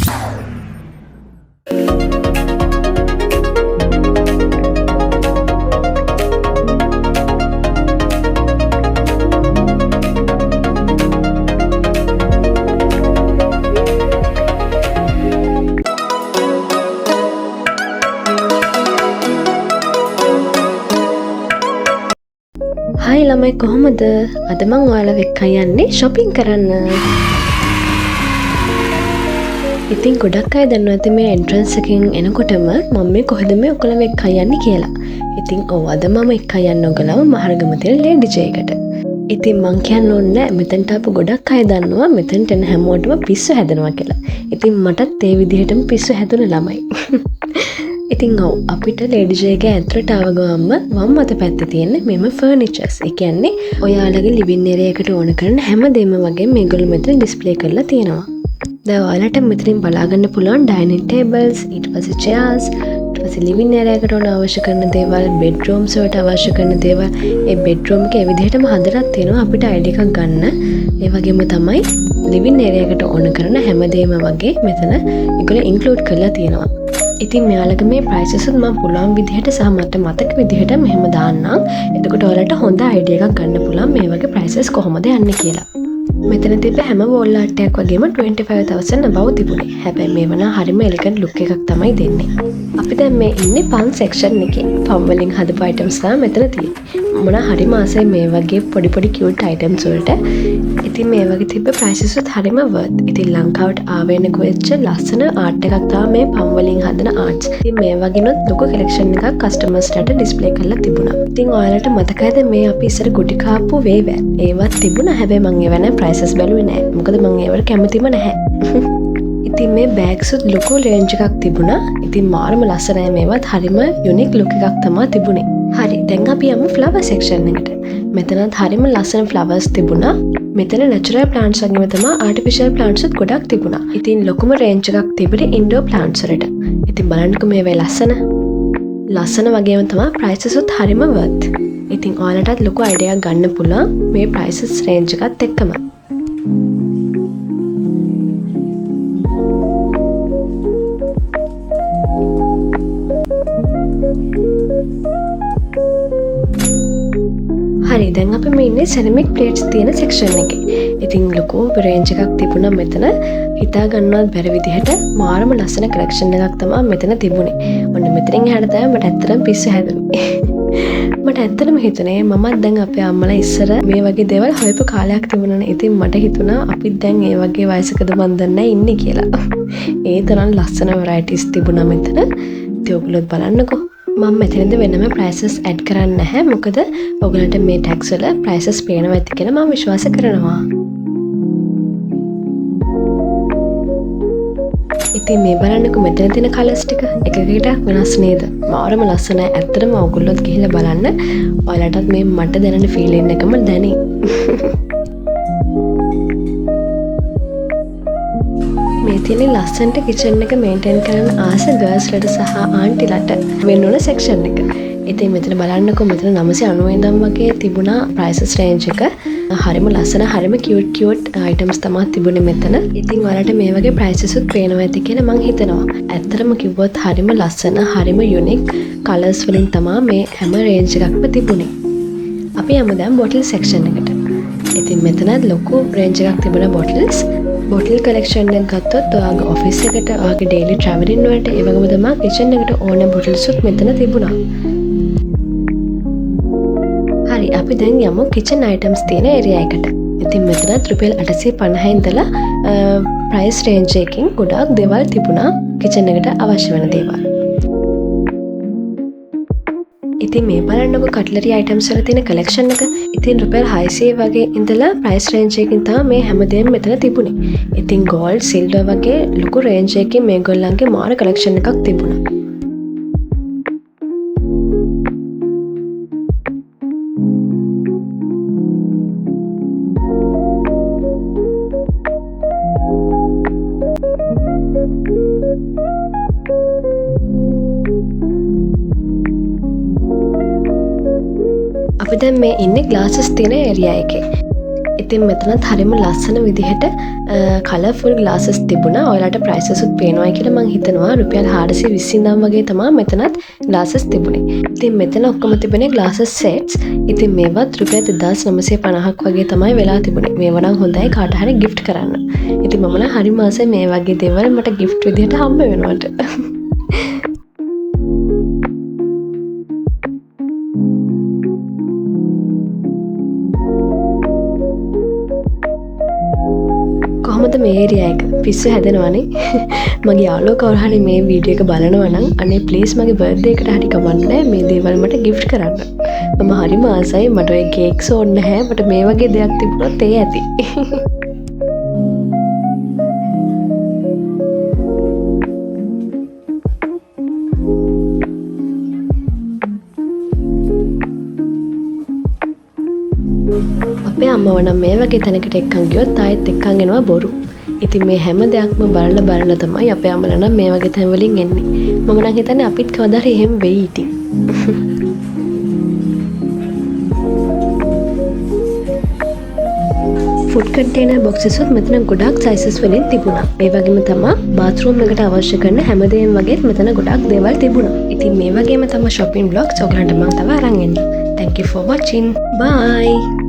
හයි ළමයි කොහොමද? අද මං ඔයාලව එක්කන් යන්නේ shopping කරන්න. ඉතින් ගොඩක් අය දන්නවා ඇති මේ entrance එකෙන් එනකොටම මම මේ කොහෙද මේ ඔයගොල්ලෝ එක්කන් යන්නේ කියලා. ඉතින් ඔව් අද මම එක්කන් යන්න ඔයගොල්ලව මහරගම තියෙන ලේඩි ජේ එකට. ඉතින් මං කියන්න ඕනේ මෙතනට ආපු ගොඩක් අය දන්නවා මෙතනට එන හැමෝටම පිස්සු හැදෙනවා කියලා. ඉතින් මටත් ඒ විදිහටම පිස්සු හැදුන ළමයි. ඉතින් ඔව් අපිට ලේඩි ජේගේ ඇතුළට ආව ගමන්ම වම් අත පැත්තේ තියෙන මෙම ෆර්නිචර්ස්. ඒ කියන්නේ ඔයාලගේ ලිවිං ඒරියා එකට ඕන කරන හැමදේම වගේ මේගොල්ලෝ මෙතන ඩිස්ප්ලේ කරලා තියෙනවා. දැන් ඔයාලට මෙතනින් බලා ගන්න පුළුවන් ඩයිනින් ටේබල්ස්, ඊට පස්සේ චෙයර්ස්, ඊට පස්සේ ලිවිං ඒරියා එකට ඕන අවශ්‍ය කරන දේවල්, බෙඩ්රූම්ස් වලට අවශ්‍ය කරන දේවල්. ඒ බෙඩ්රූම් එක ඒ විදිහටම හදලා තියෙනවා අපිට අයිඩියා එකක් ගන්න. ඒ වගේම තමයි ලිවිං ඒරියා එකට ඕන කරන හැමදේම වගේ මෙතන ඒගොල්ලෝ ඉන්ක්ලූඩ් කරලා තියෙනවා. ඉතින් මෙයාලගේ මේ ප්‍රයිසස් මම පුළුවන් විදිහට සහ මට මතක විදිහට මෙහෙම දාන්නම්. එතකොට ඔයාලට හොඳ අයිඩියා එකක් ගන්න පුළුවන් මේ වගේ ප්‍රයිසස් කොහොමද යන්නේ කියලා. මෙතන තිබ්බ හැම වෝල් ආර්ට් වගේම 25000 above තිබුණේ. හැබැයි මේව නම් හරිම එලිගන්ට් ලුක් එකක් තමයි දෙන්නේ. අපි දැන් මේ ඉන්නේ පම් සෙක්ෂන් එකේ. පම් වලින් හදපු අයිටම්ස් තමයි මෙතන තියෙන්නේ. මොන හරි මාසෙ මේ වගේ පොඩි පොඩි කියුට් අයිටම්ස් වලට. ඉතින් මේ වගේ තිබ්බ ප්‍රයිසස් උත් හරිම වර්ත්. ඉතින් ලංකාවට ආවෙන්නක වෙච්ච ලස්සන ආර්ට් එකක් තමයි මේ පම් වලින් හදන ආර්ට්ස්. ඉතින් මේ වගේනොත් ලොකු කලෙක්ෂන් එකක් කස්ටමර්ස්ලාට ඩිස්ප්ලේ කරලා තිබුණා. ඉතින් ඔයාලට මතකයිද මේ අපි ඉස්සර ගුටි කාපු වේවැල්? ඒවත් තිබුණා. හැබැයි මම ඒව නෑ ප්‍රයිසස් බැලුවේ නෑ. මොකද මම ඒවට කැමතිම නැහැ. ඉතින් මේ බෑග්ස් උත් ලොකු රේන්ජ් එකක් තිබුණා. ඉතින් මාරම ලස්සනයි මේවත් හරිම යුනික් ලුක් එකක් තමයි තිබුණේ. හරි දැන් අපි යමු ෆ්ලවර් සෙක්ෂන් එකට. මෙතනත් හරිම ලස්සන ෆ්ලවර්ස් තිබුණා. මෙතන නැචරල් ප්ලාන්ට්ස් වගේම තමයි ආටිෆිෂල් ප්ලාන්ට්ස් උත් ගොඩක් තිබුණා. ඉතින් ලොකුම රේන්ජ් එකක් තිබුණේ ඉන්ඩෝර් ප්ලාන්ට්ස් වලට. ඉතින් බලන්නකෝ මේවේ ලස්සන වගේම තමයි ප්‍රයිසස් උත් හරිම වර්ත්. ඉතින් ඔයාලටත් ලොකු අයිඩියා එකක් ගන්න පුළුවන් මේ ප්‍රයිසස් රේන්ජ් එකත් එක්කම. හරි දැන් අපි මේ ඉන්නේ සෙරමික් ප්ලේට්ස් තියෙන සෙක්ෂන් එකේ. ඉතින් ලොකු රේන්ජ් එකක් තිබුණා මෙතන. හිතා ගන්නවත් බැරි විදිහට මාරම ලස්සන කලෙක්ෂන් එකක් තමයි මෙතන තිබුණේ. ඔන්න මෙතනින් එහාට තමයි මට ඇත්තටම පිස්සු හැදුනේ. මට ඇත්තටම හිතුනේ මමත් දැන් අපේ අම්මලා ඉස්සර මේ වගේ දේවල් හොයපු කාලයක් තිබුණානේ. ඉතින් මට හිතුණා අපිත් දැන් ඒ වගේ වයසකද මන් දන්නේ ඉන්නේ කියලා. ඒ තරම් ලස්සන වෙරයිටිස් තිබුණා මෙතන. ඉතින් ඔයගොල්ලෝ බලන්නකෝ. මම මෙතනද වෙනම ප්‍රයිසස් ඇඩ් කරන්නේ නැහැ. මොකද ඔයගලන්ට මේ ටැක්ස් වල ප්‍රයිසස් පේනවා ඇති කියලා මම විශ්වාස කරනවා. ඉතින් මේ බලන්නකෝ මෙතන තියෙන කලර්ස් ටික එකකට වෙනස් නේද? මාරම ලස්සනයි. ඇත්තටම ඔයගොල්ලොත් ගිහිල්ලා බලන්න. ඔයාලටත් මේ මට දැනෙන ෆීලිං එකම දැනේ. මේ තියෙන ලස්සනට කිචන් එක මේන්ටේන් කරන ආස ගර්ල්ස්ලට සහ ආන්ටිලට වෙන්න ඕන සෙක්ෂන් එක. ඉතින් මෙතන බලන්නකෝ මෙතන 990 ඉඳන් වගේ තිබුණා ප්‍රයිසස් රේන්ජ් එක. හරිම ලස්සන හරිම කියුට් අයිටම්ස් තමයි තිබුණේ මෙතන. ඉතින් ඔයාලට මේ වගේ ප්‍රයිසස් උත් පේනවා ඇති කියලා මම හිතනවා. ඇත්තටම කිව්වොත් හරිම ලස්සන හරිම යුනික් කලර්ස් වලින් තමයි මේ හැම රේන්ජ් එකක්ම තිබුණේ. අපි යමු දැන් බොටල් සෙක්ෂන් එකට. ඉතින් මෙතනත් ලොකු රේන්ජ් එකක් තිබුණා බොටල්ස්. බොටල් කලෙක්ෂන් එක ගත්තොත් ඔයාගේ ඔෆිස් එකට ඔයාගේ ඩේලි ට්‍රැවලින් වලට ඒ වගේම තමයි කිචන් එකට ඕන බොටල්ස් උත් මෙතන තිබුණා. හරි අපි දැන් යමු කිචන් අයිටම්ස් තියෙන ඒරියා එකට. ඉතින් මෙතන රුපියල් 850 ඉඳලා ප්‍රයිස් රේන්ජ් එකකින් ගොඩාක් දේවල් තිබුණා කිචන් එකට අවශ්‍ය වෙන දේවල්. ඉතින් මේ බලන්නකො කට්ලරි අයිටම්ස් වල තියෙන කලෙක්ෂන් එක. ඉතින් රුපියල් 600 වගේ ඉඳලා ප්‍රයිස් රේන්ජ් එකකින් තමයි මේ හැමදේම මෙතන තිබුණේ. ඉතින් ගෝල්ඩ්, සිල්වර් වගේ ලොකු රේන්ජ් එකකින් මේගොල්ලන්ගේ මාර කලෙක්ෂන් එකක් තිබුණා. අපි දැන් මේ ඉන්නේ ග්ලාසස් තියෙන ඒරියා එකේ. ඉතින් මෙතනත් හරිම ලස්සන විදිහට කලර්ෆුල් ග්ලාසස් තිබුණා. ඔයාලට ප්‍රයිසසුත් පේනවා කියලා මං හිතනවා. රුපියල් 420 ඉඳන් වගේ තමයි මෙතනත් ග්ලාසස් තිබුණේ. ඉතින් මෙතන ඔක්කොම තිබුණේ ග්ලාසස් සෙට්ස්. ඉතින් මේවත් රුපියල් 2950ක් වගේ තමයි වෙලා තිබුණේ. මේවා නම් හොඳයි කාට හරි ගිෆ්ට් කරන්න. ඉතින් මම නම් හරිම ආසයි මේ වගේ දේවල් මට ගිෆ්ට් විදිහට හම්බ වෙනවට. කොහොමද මේ ඒරියා එක පිස්සු හැදෙනවනේ. මගේ යාළුවෝ කවුරු හරි මේ වීඩියෝ එක බලනවා නම් අනේ ප්ලීස් මගේ බර්ත්ඩේ එකට හරි කමන්නේ මේ දේවල් මට ගිෆ්ට් කරන්න. මම හරිම ආසයි. මට ඔය කේක්ස් ඕනේ නැහැ. මට මේ වගේ දෙයක් තිබුණොත් ඒ ඇති. අපේ අම්මව නම් මේ වගේ තැනකට එක්කන් ගියොත් ආයෙත් එක්කන් එනවා බොරු. ඉතින් මේ හැම දෙයක්ම බලලා තමයි අපේ අම්මලා නම් මේ වගේ තැන් වලින් එන්නේ. මම නම් හිතන්නේ අපිත් කවදා හරි එහෙම වෙයි ඉතින්. ෆුඩ් කන්ටේනර් බොක්සස් උත් මෙතන ගොඩක් සයිසස් වලින් තිබුණා. ඒ වගේම තමයි බාත්රූම් එකට අවශ්‍ය කරන හැමදේම වගේ මෙතන ගොඩක් දේවල් තිබුණා. ඉතින් මේ වගේම තමයි shopping vlogs ඔයගලන්ට මම තව අරන් එන්න. Thank you for watching. Bye.